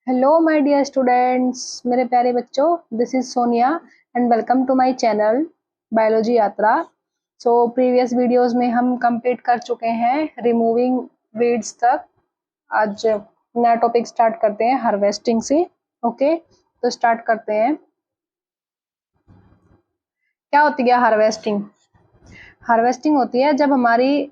Hello my dear students, मेरे प्यारे बच्चों। This is Sonia and welcome to my channel biology यात्रा। सो प्रीवियस वीडियोस में हम कंप्लीट कर चुके हैं रिमूविंग वीड्स तक। आज नया टॉपिक स्टार्ट करते हैं हार्वेस्टिंग से। ओके, तो स्टार्ट करते हैं। क्या होती है हार्वेस्टिंग? हार्वेस्टिंग होती है जब हमारी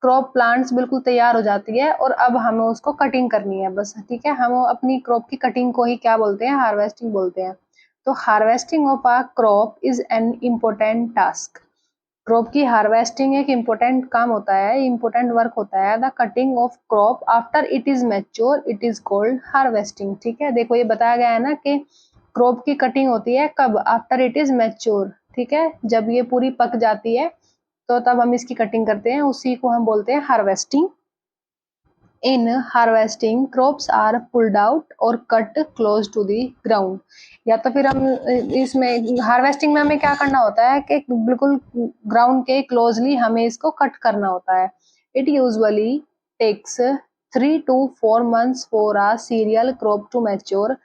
क्रॉप प्लांट्स बिल्कुल तैयार हो जाती है और अब हमें उसको कटिंग करनी है बस। ठीक है, हम अपनी क्रॉप की कटिंग को ही क्या बोलते हैं? हार्वेस्टिंग बोलते हैं। तो harvesting of a crop is an important task. Crop की हार्वेस्टिंग एक इम्पोर्टेंट काम होता है, इम्पोर्टेंट वर्क होता है। The cutting of crop after it is mature it is called harvesting. ठीक है, देखो ये बताया गया है ना कि क्रॉप की कटिंग होती है कब? After it is mature. ठीक है, जब ये पूरी पक जाती है तो तब हम इसकी कटिंग करते हैं, उसी को हम बोलते हैं harvesting. In harvesting crops are pulled out और cut close to the ground. या तो फिर हम इसमें हार्वेस्टिंग में हमें क्या करना होता है कि बिल्कुल ग्राउंड के क्लोजली हमें इसको कट करना होता है। It usually takes 3 to 4 months for a cereal crop to mature.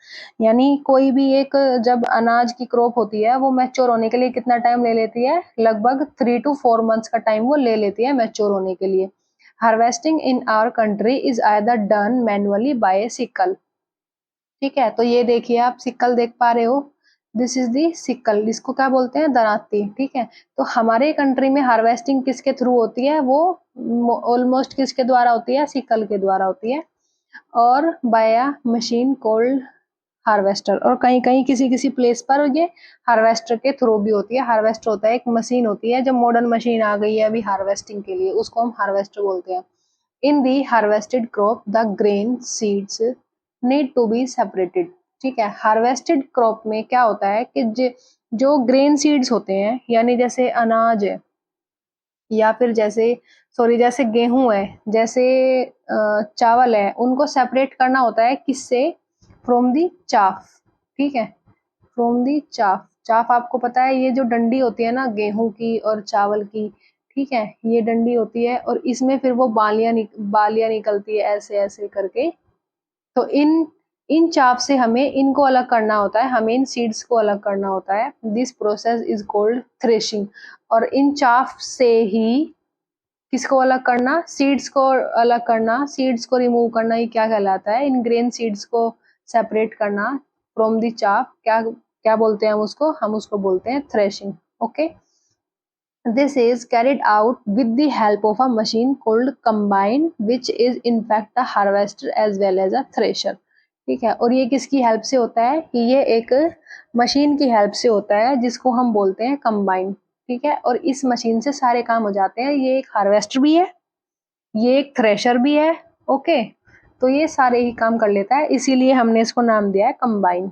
यानी कोई भी एक जब अनाज की क्रॉप होती है वो मैच्योर होने के लिए कितना टाइम ले लेती है? लगभग 3 to 4 months का टाइम वो ले लेती है मैच्योर होने के लिए। Harvesting in our country is either done manually by sickle. ठीक है, तो ये देखिए आप सिकल देख पा रहे हो। दिस इज दी सिकल, इसको क्या बोलते हैं? दरांती। ठीक है, तो हमारे कंट्री में हार्वेस्टिंग किसके थ्रू होती है? वो ऑलमोस्ट किसके द्वारा होती है? सिकल के द्वारा होती है, और by a machine called harvester. और कहीं कहीं किसी किसी प्लेस पर ये हार्वेस्टर के थ्रू भी होती है। हार्वेस्टर होता है एक मशीन होती है, जो मॉडर्न मशीन आ गई है अभी हार्वेस्टिंग के लिए, उसको हम हार्वेस्टर बोलते हैं। In the harvested crop the grain seeds need to be separated. ठीक है, हार्वेस्टेड क्रॉप में क्या होता है कि जो ग्रेन सीड्स होते हैं, यानी जैसे अनाज है या फिर जैसे गेहूं है, जैसे चावल है, उनको सेपरेट करना होता है किससे? From the chaff. ठीक है, फ्रॉम दी चाफ। चाफ आपको पता है, ये जो डंडी होती है ना गेहूं की और चावल की। ठीक है, ये डंडी होती है और इसमें फिर वो बालियां निकलती है ऐसे ऐसे करके। तो इन इन चाप से हमें इनको अलग करना होता है, हमें इन सीड्स को अलग करना होता है। This process is called threshing. और इन चाफ से ही किसको अलग करना? सीड्स को अलग करना, सीड्स को रिमूव करना, ये क्या कहलाता है? इन ग्रेन सीड्स को सेपरेट करना फ्रॉम दी चाफ। क्या क्या बोलते हैं हम उसको? हम उसको बोलते हैं threshing. Okay, this is carried out with the help of a machine called combine, which is in fact a harvester as well as a thresher। ठीक है, और ये किसकी हेल्प से होता है? ये एक मशीन की हेल्प से होता है जिसको हम बोलते हैं कंबाइन। ठीक है, और इस मशीन से सारे काम हो जाते हैं। ये एक हार्वेस्टर भी है, ये एक थ्रेशर भी है। ओके, तो ये सारे ही काम कर लेता है, इसीलिए हमने इसको नाम दिया है कंबाइन।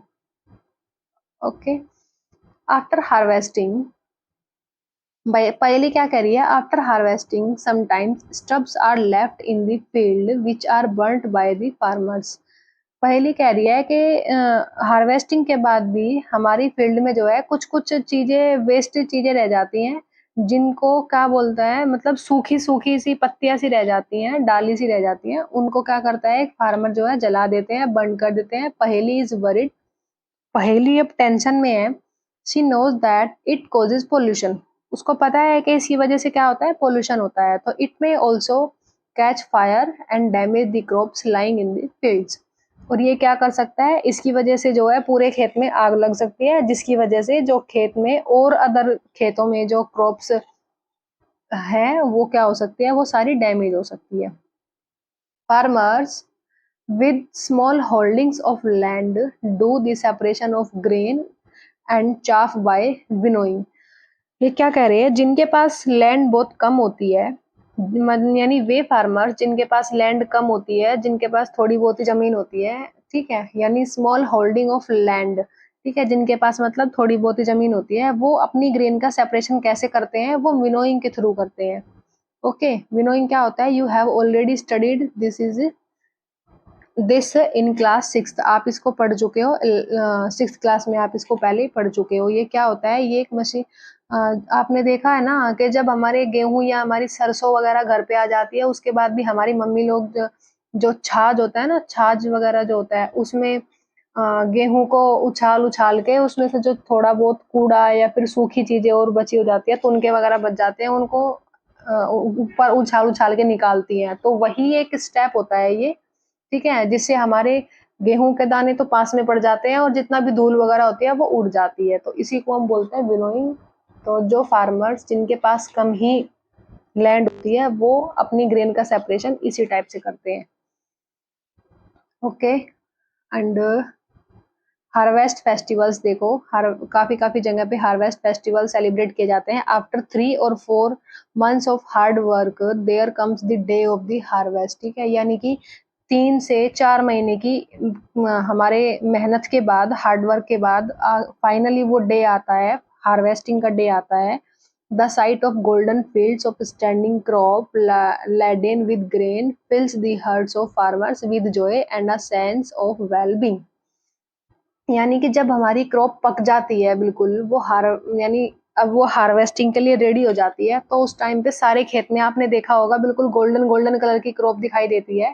ओके, आफ्टर हार्वेस्टिंग, पहले क्या कह रही है? After harvesting sometimes stubs are left in the field which are burnt by the farmers. पहली कह रही है कि हार्वेस्टिंग के बाद भी हमारी फील्ड में जो है कुछ कुछ चीजें, वेस्ट चीजें रह जाती हैं, जिनको क्या बोलता है, मतलब सूखी सूखी सी पत्तियां सी रह जाती हैं, डाली सी रह जाती हैं, उनको क्या करता है एक फार्मर जो है? जला देते हैं, बर्न कर देते हैं। पहेली इज वरिड, पहेली अब टेंशन में है। She knows that it causes pollution. उसको पता है कि इसकी वजह से क्या होता है? पोल्यूशन होता है। तो इट में also catch fire and damage the crops lying in the fields. और ये क्या कर सकता है? इसकी वजह से जो है पूरे खेत में आग लग सकती है, जिसकी वजह से जो खेत में और अदर खेतों में जो क्रॉप्स है वो क्या हो सकती है? वो सारी डैमेज हो सकती है। Farmers with small holdings of land do the separation of grain and chaff by winnowing। ये क्या कह रहे हैं? जिनके पास लैंड बहुत कम होती है, यानी वे फार्मर्स जिनके पास लैंड कम होती है, जिनके पास थोड़ी बहुत ही जमीन होती है। ठीक है, यानी स्मॉल होल्डिंग ऑफ लैंड। ठीक है, जिनके पास मतलब थोड़ी बहुत ही जमीन होती है, वो अपनी ग्रेन का सेपरेशन कैसे करते हैं? वो विनोइंग के थ्रू करते हैं। ओके, विनोइंग क्या होता है? You have already studied this is this in class 6। आप इसको पढ़ चुके हो, 6th क्लास में आप इसको पहले ही पढ़ चुके हो। ये क्या होता है? ये एक मशीन, आपने देखा है ना कि जब हमारे गेहूं या हमारी सरसों वगैरह घर पे आ जाती है, उसके बाद भी हमारी मम्मी लोग जो छाछ होता है ना, छाछ वगैरह जो होता है उसमें गेहूं को उछाल उछाल के उसमें से जो थोड़ा बहुत कूड़ा या फिर सूखी चीजें और बची हो जाती है, तुनके वगैरह बच जाते हैं, उनको ऊपर उछाल उछाल के निकालती हैं। तो वही एक स्टेप होता है ये, ठीक है, जिससे हमारे गेहूं के दाने तो पास में पड़ जाते हैं और जितना भी धूल वगैरह होती है वो उड़ जाती है। तो इसी को हम बोलते हैं विनोइंग। तो जो फार्मर्स जिनके पास कम ही लैंड होती है वो अपनी ग्रेन का सेपरेशन इसी टाइप से करते हैं। ओके। एंड हार्वेस्ट फेस्टिवल्स देखो, काफी काफी जगह पे हार्वेस्ट फेस्टिवल सेलिब्रेट किए जाते हैं। आफ्टर 3 और 4 months of hard work there comes the day of the harvest, ठीक है, यानी कि 3 से 4 महीने की हमारे मेहनत के बाद, हार्ड वर्क के बाद फाइनली वो डे आता है, हार्वेस्टिंग का डे आता है। The site of golden fields of standing crop laden with grain fills the hearts of farmers with joy and a sense of well-being। यानी कि जब हमारी क्रॉप पक जाती है बिल्कुल, वो यानी अब वो हार्वेस्टिंग के लिए रेडी हो जाती है, तो उस टाइम पे सारे खेत में आपने देखा होगा बिल्कुल गोल्डन गोल्डन कलर की क्रॉप दिखाई देती है,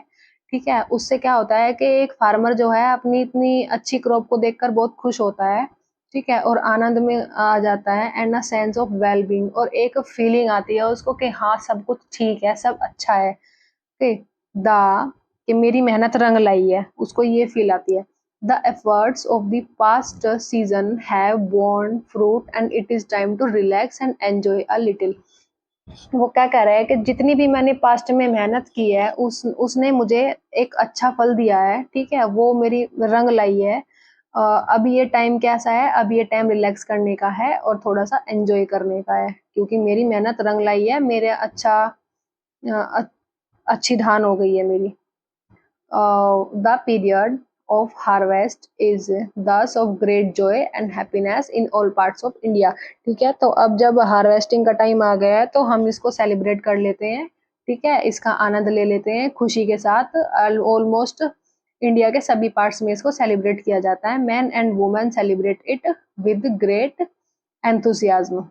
ठीक है। उससे क्या होता है कि एक फार्मर जो है अपनी इतनी अच्छी क्रॉप को देखकर बहुत खुश होता है, ठीक है, और आनंद में आ जाता है। And a sense of well being, और एक फीलिंग आती है उसको कि हाँ सब कुछ ठीक है, सब अच्छा है, ओके। द कि मेरी मेहनत रंग लाई है, उसको ये फील आती है। The efforts of the past season have borne fruit and it is time to relax and enjoy a little। वो क्या कह रहा है कि जितनी भी मैंने पास्ट में मेहनत की है उसने मुझे एक अच्छा फल दिया है, ठीक है, वो मेरी रंग लाई है। अब ये टाइम कैसा है, अब ये टाइम रिलैक्स करने का है और थोड़ा सा एंजॉय करने का है, क्योंकि मेरी मेहनत रंग लाई है, मेरे अच्छी धान हो गई है मेरी। The period of harvest is thus of great joy and happiness in all parts of India। ठीक है, तो अब जब हार्वेस्टिंग का टाइम आ गया है तो हम इसको सेलिब्रेट कर लेते हैं, ठीक है, इसका आनंद ले लेते हैं खुशी के साथ। ऑलमोस्ट इंडिया के सभी पार्ट्स में इसको सेलिब्रेट किया जाता है। Man and women celebrate it with great enthusiasm,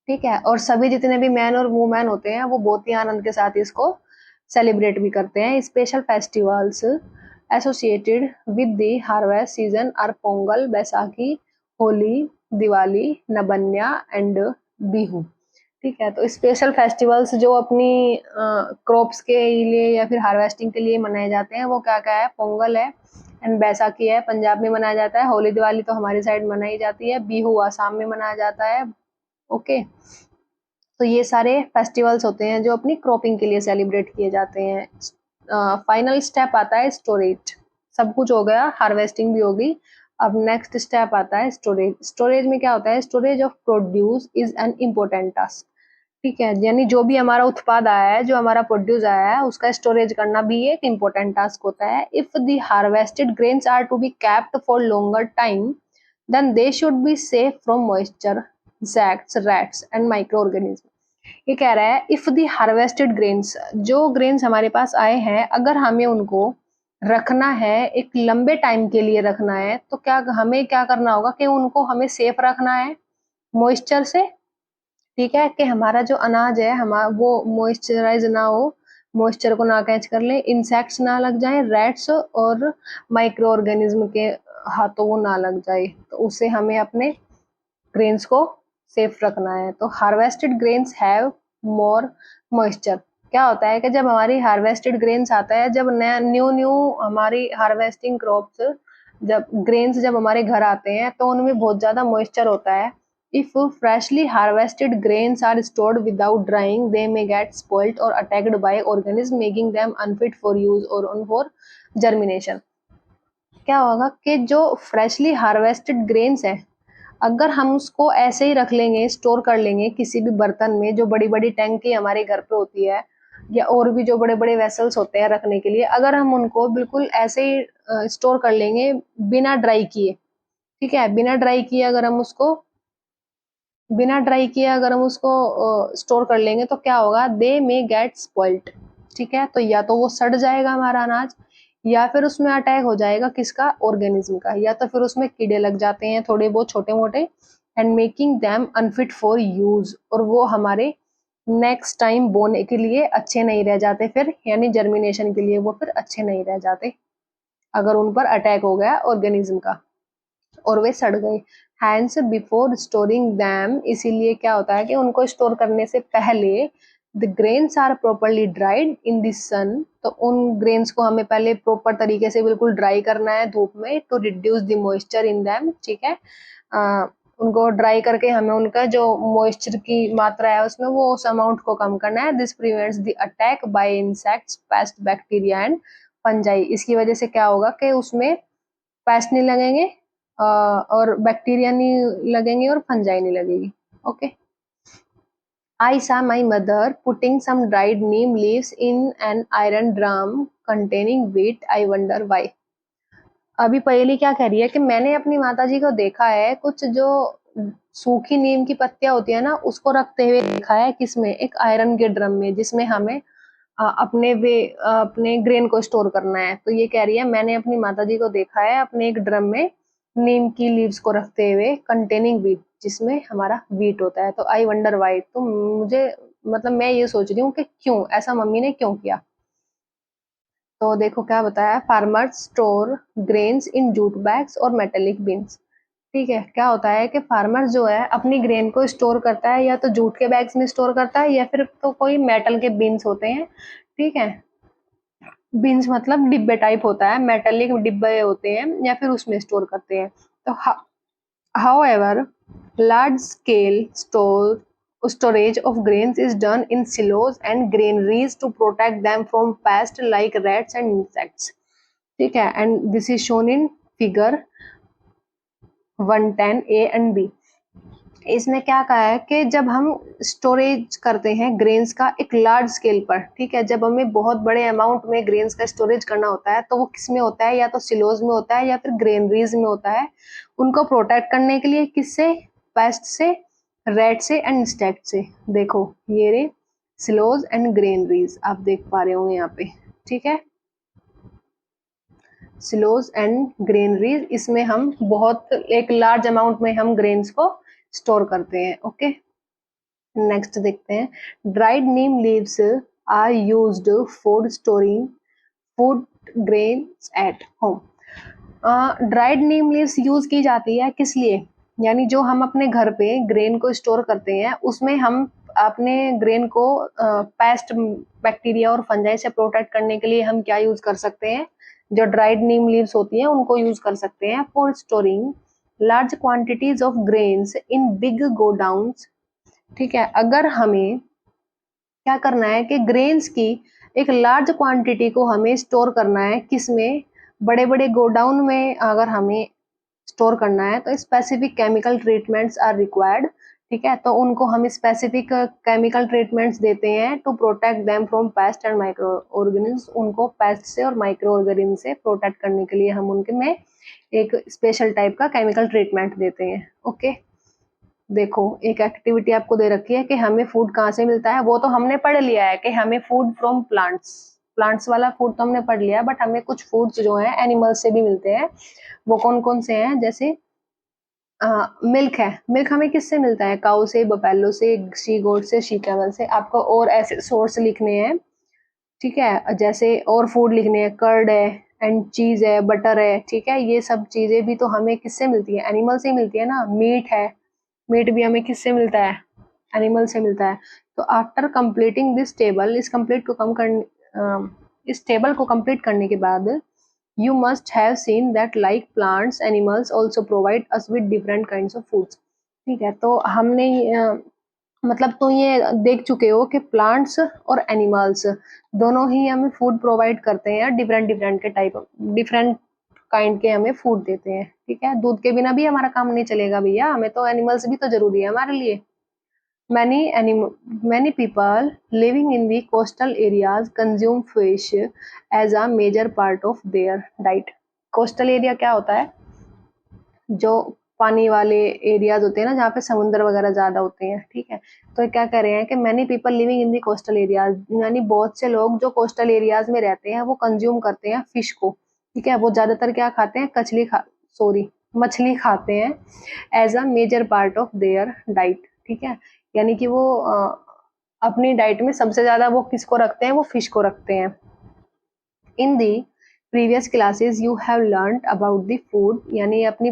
ठीक है, और सभी जितने भी मैन और वुमेन होते हैं वो बहुत ही आनंद के साथ इसको सेलिब्रेट भी करते हैं। Special festivals associated with the harvest season are Pongal, Baisakhi, Holi, Diwali, Nabanna and Bihu, ठीक है। तो स्पेशल फेस्टिवल्स जो अपनी क्रॉप्स के लिए या फिर हार्वेस्टिंग के लिए मनाए जाते हैं वो क्या क्या है, पोंगल है एंड बैसाखी है, पंजाब में मनाया जाता है। होली दिवाली तो हमारी साइड मनाई जाती है। बिहू आसाम में मनाया जाता है, ओके। तो ये सारे फेस्टिवल्स होते हैं जो अपनी क्रॉपिंग के लिए सेलिब्रेट किए जाते हैं। फाइनल स्टेप आता है स्टोरेज। सब कुछ हो गया, हार्वेस्टिंग भी होगी। अब नेक्स्ट स्टेप आता है स्टोरेज। स्टोरेज में क्या होता है, storage of produce is an important task, ठीक है, यानी जो भी हमारा उत्पाद आया है, जो हमारा प्रोड्यूस आया है, उसका स्टोरेज करना भी एक इम्पोर्टेंट टास्क होता है। If the harvested grains are to be kept for longer time then they should be safe from moisture, insects, rats and microorganism। ये कह रहा है इफ द हार्वेस्टेड ग्रेन्स, जो ग्रेन्स हमारे पास आए हैं, अगर हमें उनको रखना है, एक लंबे टाइम के लिए रखना है, तो हमें क्या करना होगा कि उनको हमें सेफ रखना है मॉइस्चर से, ठीक है, कि हमारा जो अनाज है हमारा वो मॉइस्चराइज ना हो, मॉइस्चर को ना कैच कर ले, इंसेक्ट्स ना लग जाए, रैट्स और माइक्रो ऑर्गेनिज्म के हाथों वो ना लग जाए, तो उससे हमें अपने ग्रेन्स को सेफ रखना है। तो harvested grains have more moisture. क्या होता है कि जब हमारी हार्वेस्टेड ग्रेन्स आता है, जब न्यू न्यू हमारी हार्वेस्टिंग क्रॉप्स, जब ग्रेन्स जब हमारे घर आते हैं तो उनमें बहुत ज्यादा मॉइस्चर होता है। If freshly harvested grains are stored without drying, they may get spoilt or attacked by organisms, making them unfit for use or for germination। क्या होगा कि जो फ्रेशली हार्वेस्टेड ग्रेन्स है, अगर हम उसको ऐसे ही रख लेंगे, स्टोर कर लेंगे किसी भी बर्तन में, जो बड़ी बड़ी टंकी हमारे घर पे होती है या और भी जो बड़े बड़े वेसल्स होते हैं रखने के लिए, अगर हम उनको बिल्कुल ऐसे ही स्टोर कर लेंगे बिना ड्राई किए, ठीक है, बिना ड्राई किए अगर हम उसको स्टोर कर लेंगे तो क्या होगा, दे मे गेट स्पॉइल्ट, ठीक है, तो या तो वो सड़ जाएगा हमारा अनाज, या फिर उसमें अटैक हो जाएगा किसका, ऑर्गेनिज्म का, या तो फिर उसमें कीड़े लग जाते हैं थोड़े बहुत छोटे मोटे, and making them unfit for use, और वो हमारे नेक्स्ट टाइम बोने के लिए अच्छे नहीं रह जाते फिर, यानी जर्मिनेशन के लिए वो फिर अच्छे नहीं रह जाते अगर उन पर अटैक हो गया ऑर्गेनिज्म का और वे सड़ गए। हैंस बिफोर स्टोरिंग दैम, इसीलिए क्या होता है कि उनको स्टोर करने से पहले the grains are properly dried in the sun, तो उन ग्रेन्स को हमें पहले प्रॉपर तरीके से बिल्कुल ड्राई करना है धूप में, to reduce the moisture in them, ठीक है। उनको ड्राई करके हमें उनका जो मॉइस्चर की मात्रा है उसमें वो उस अमाउंट को कम करना है। This prevents the attack by insects, paste, bacteria and fungi. इसकी वजह से क्या होगा कि उसमें पेस्ट नहीं लगेंगे और बैक्टीरिया नहीं लगेंगे और फंजाई नहीं लगेगी। Okay. I saw my mother putting some dried neem leaves in an iron drum containing wheat. I wonder why. अभी पहेली क्या कह रही है कि मैंने अपनी माताजी को देखा है कुछ जो सूखी नीम की पत्तियां होती है ना उसको रखते हुए देखा है, किसमें, एक आयरन के ड्रम में जिसमें हमें अपने ग्रेन को स्टोर करना है। तो ये कह रही है मैंने अपनी माताजी को देखा है अपने एक ड्रम में नीम की लीव्स को रखते हुए, कंटेनिंग व्हीट, जिसमें हमारा व्हीट होता है। तो आई वंडर वाई, तो मुझे मतलब मैं ये सोच रही हूँ कि क्यों ऐसा मम्मी ने क्यों किया। तो देखो क्या बताया, farmers store grains in jute bags और मेटेलिक बिन्स। ठीक है, क्या होता है कि फार्मर जो है अपनी ग्रेन को स्टोर करता है या तो जूट के बैग्स में स्टोर करता है या फिर तो कोई मेटल के बिन्स होते हैं। ठीक है, बिन्स मतलब डिब्बे टाइप होता है, मेटेलिक डिब्बे होते हैं या फिर उसमें स्टोर करते हैं। तो however large scale storage of grains is done in silos and granaries to protect them from pests like rats and insects. ठीक है, and this is shown in figure 110A and B. इसमें क्या कहा है कि जब हम स्टोरेज करते हैं ग्रेन्स का एक लार्ज स्केल पर, ठीक है, जब हमें बहुत बड़े अमाउंट में ग्रेन्स का स्टोरेज करना होता है तो वो किस में होता है, या तो सिलोज में होता है या फिर ग्रेनरीज में होता है। उनको प्रोटेक्ट करने के लिए किससे, पेस्ट से, रेड से एंड इंसेक्ट से। देखो ये रे सिलोज एंड ग्रेनरीज आप देख पा रहे होंगे यहाँ पे, ठीक है, सिलोज एंड ग्रेनरीज, इसमें हम बहुत एक लार्ज अमाउंट में हम ग्रेन्स को स्टोर करते हैं। ओके, नेक्स्ट देखते हैं, dried neem leaves are used for storing food grains at home. Dried neem leaves use की जाती है किस लिए, यानी जो हम अपने घर पे ग्रेन को स्टोर करते हैं उसमें हम अपने ग्रेन को पेस्ट, बैक्टीरिया और फंजाई से प्रोटेक्ट करने के लिए हम क्या यूज कर सकते हैं, जो ड्राइड नीम लीव्स होती हैं उनको यूज कर सकते हैं for storing large quantities of grains in big godowns. ठीक है, अगर हमें क्या करना है कि ग्रेन्स की एक लार्ज क्वांटिटी को हमें स्टोर करना है, किसमें, बड़े बड़े गोडाउन में अगर हमें स्टोर करना है तो specific chemical treatments are required. ठीक है, तो उनको हम स्पेसिफिक केमिकल ट्रीटमेंट्स देते हैं to protect them from pest and micro organism. उनको पेस्ट से और माइक्रो ऑर्गेनिज्म से प्रोटेक्ट करने के लिए हम उनके में एक स्पेशल टाइप का केमिकल ट्रीटमेंट देते हैं। ओके, देखो एक एक्टिविटी आपको दे रखी है कि हमें फूड कहाँ से मिलता है, वो तो हमने पढ़ लिया है कि हमें फूड फ्रॉम प्लांट्स, प्लांट्स वाला फूड तो हमने पढ़ लिया, बट हमें कुछ फूड्स जो हैं एनिमल्स से भी मिलते हैं। वो कौन कौन से हैं, जैसे मिल्क है, मिल्क हमें किससे मिलता है, काऊ से, बफेलो से, शी गोट से, शी कैमल से। आपको और ऐसे सोर्स लिखने हैं, ठीक है, जैसे और फूड लिखने हैं, कर्ड है एंड चीज है, बटर है। ठीक है, ये सब चीजें भी तो हमें किससे मिलती है, एनिमल से ही मिलती है ना। मीट है, मीट भी हमें किससे मिलता है, एनिमल से मिलता है। तो आफ्टर कंप्लीटिंग दिस टेबल, इस टेबल को कंप्लीट करने के बाद you must have seen that like plants animals also provide us with different kinds of foods। ठीक है, तो हमने मतलब तो ये देख चुके हो कि प्लांट्स और एनिमल्स दोनों ही हमें फूड प्रोवाइड करते हैं, डिफरेंट डिफरेंट के टाइप, डिफरेंट काइंड के हमें फूड देते हैं। ठीक है, दूध के बिना भी हमारा काम नहीं चलेगा भैया, हमें तो एनिमल्स भी तो जरूरी है हमारे लिए। Many people living in the coastal areas consume fish as a major part of their diet। Coastal area क्या होता है, जो पानी वाले एरियाज होते हैं ना, जहाँ पे समुद्र वगैरह ज्यादा होते हैं। ठीक है, तो क्या कह रहे हैं कि many people living in the coastal areas, यानी बहुत से लोग जो कोस्टल एरियाज में रहते हैं वो कंज्यूम करते हैं फिश को। ठीक है, वो ज्यादातर क्या खाते हैं, मछली खाते हैं as a major part of their diet. ठीक है, यानी कि वो अपनी डाइट में सबसे ज़्यादा वो किसको रखते हैं, वो फिश को रखते हैं। In the previous classes you have learn about the food, यानी अपनी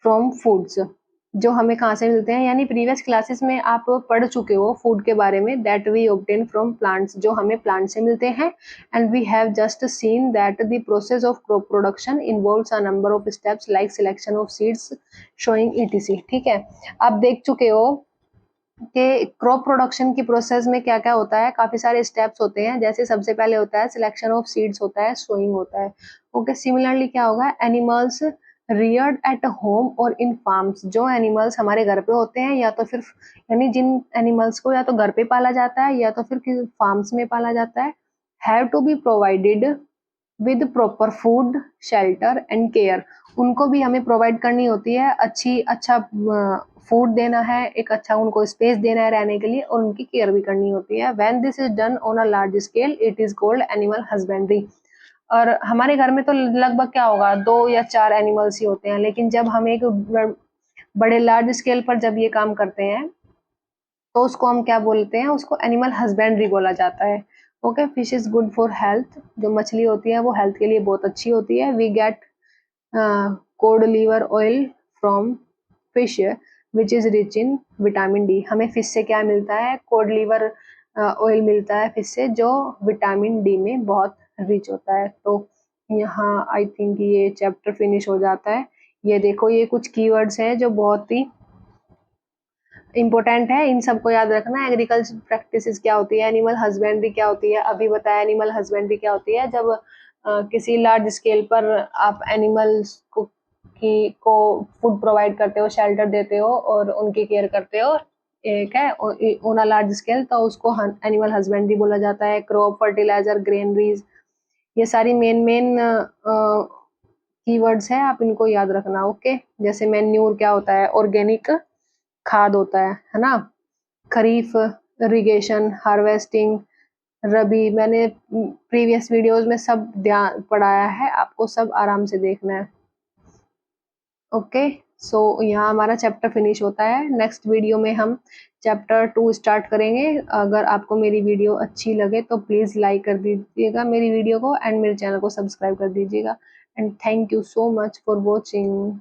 फ्रॉम फूड्स, जो हमें कहाँ से मिलते हैं, यानी प्रीवियस क्लासेस में आप पढ़ चुके हो फूड के बारे में, that we obtain from plants, जो हमें प्लांट से मिलते हैं। And we have just seen that the process of crop production involves a number of steps like selection of seeds sowing etc. ठीक है, आप देख चुके हो कि क्रॉप प्रोडक्शन की प्रोसेस में क्या क्या होता है, काफी सारे स्टेप्स होते हैं। जैसे सबसे पहले होता है सिलेक्शन ऑफ सीड्स, होता है सोइंग होता है। ओके, सिमिलरली क्या होगा, एनिमल्स रियर्ड एट होम और इन फार्म्स, जो एनिमल्स हमारे घर पे होते हैं या तो फिर, यानी जिन एनिमल्स को या तो घर पे पाला जाता है या तो फिर फार्म्स में पाला जाता है, have to be provided with proper food, shelter and care. उनको भी हमें प्रोवाइड करनी होती है अच्छा फूड देना है, एक अच्छा उनको स्पेस देना है रहने के लिए, और उनकी केयर भी करनी होती है। When this is done on a large scale it is called animal husbandry. और हमारे घर में तो लगभग क्या होगा, 2 या 4 एनिमल्स ही होते हैं, लेकिन जब हम एक बड़े लार्ज स्केल पर जब ये काम करते हैं तो उसको हम क्या बोलते हैं, उसको एनिमल हस्बेंड्री बोला जाता है। Okay, fish is good for health, जो मछली होती है वो हेल्थ के लिए बहुत अच्छी होती है। We get cod liver oil from fish which is rich in vitamin D. हमें फिश से क्या मिलता है, कोड लीवर ऑयल मिलता है फिश से, जो विटामिन डी में बहुत रिच होता है। तो यहाँ आई थिंक ये चैप्टर फिनिश हो जाता है। ये देखो, ये कुछ कीवर्ड्स हैं जो बहुत ही इम्पोर्टेंट है, इन सबको याद रखना। एग्रीकल्चर प्रैक्टिसेस क्या होती है, एनिमल हस्बेंड्री क्या होती है, अभी बताया एनिमल हस्बेंड्री क्या होती है, जब किसी लार्ज स्केल पर आप एनिमल्स को फूड प्रोवाइड करते हो, शेल्टर देते हो और उनकी केयर करते हो, एक है ऑन अ लार्ज स्केल, तो उसको एनिमल हस्बेंड्री बोला जाता है। क्रॉप, फर्टिलाइजर, ग्रेनरीज, ये सारी मेन कीवर्ड्स हैं, आप इनको याद रखना। ओके, जैसे मैन्यूर क्या होता है, ऑर्गेनिक खाद होता है ना। खरीफ, इरिगेशन, हार्वेस्टिंग, रबी, मैंने प्रीवियस वीडियोस में सब ध्यान पढ़ाया है, आपको सब आराम से देखना है। ओके, सो यहाँ हमारा चैप्टर फिनिश होता है। नेक्स्ट वीडियो में हम चैप्टर 2 स्टार्ट करेंगे। अगर आपको मेरी वीडियो अच्छी लगे तो प्लीज़ लाइक कर दीजिएगा मेरी वीडियो को, एंड मेरे चैनल को सब्सक्राइब कर दीजिएगा। And thank you so much for watching.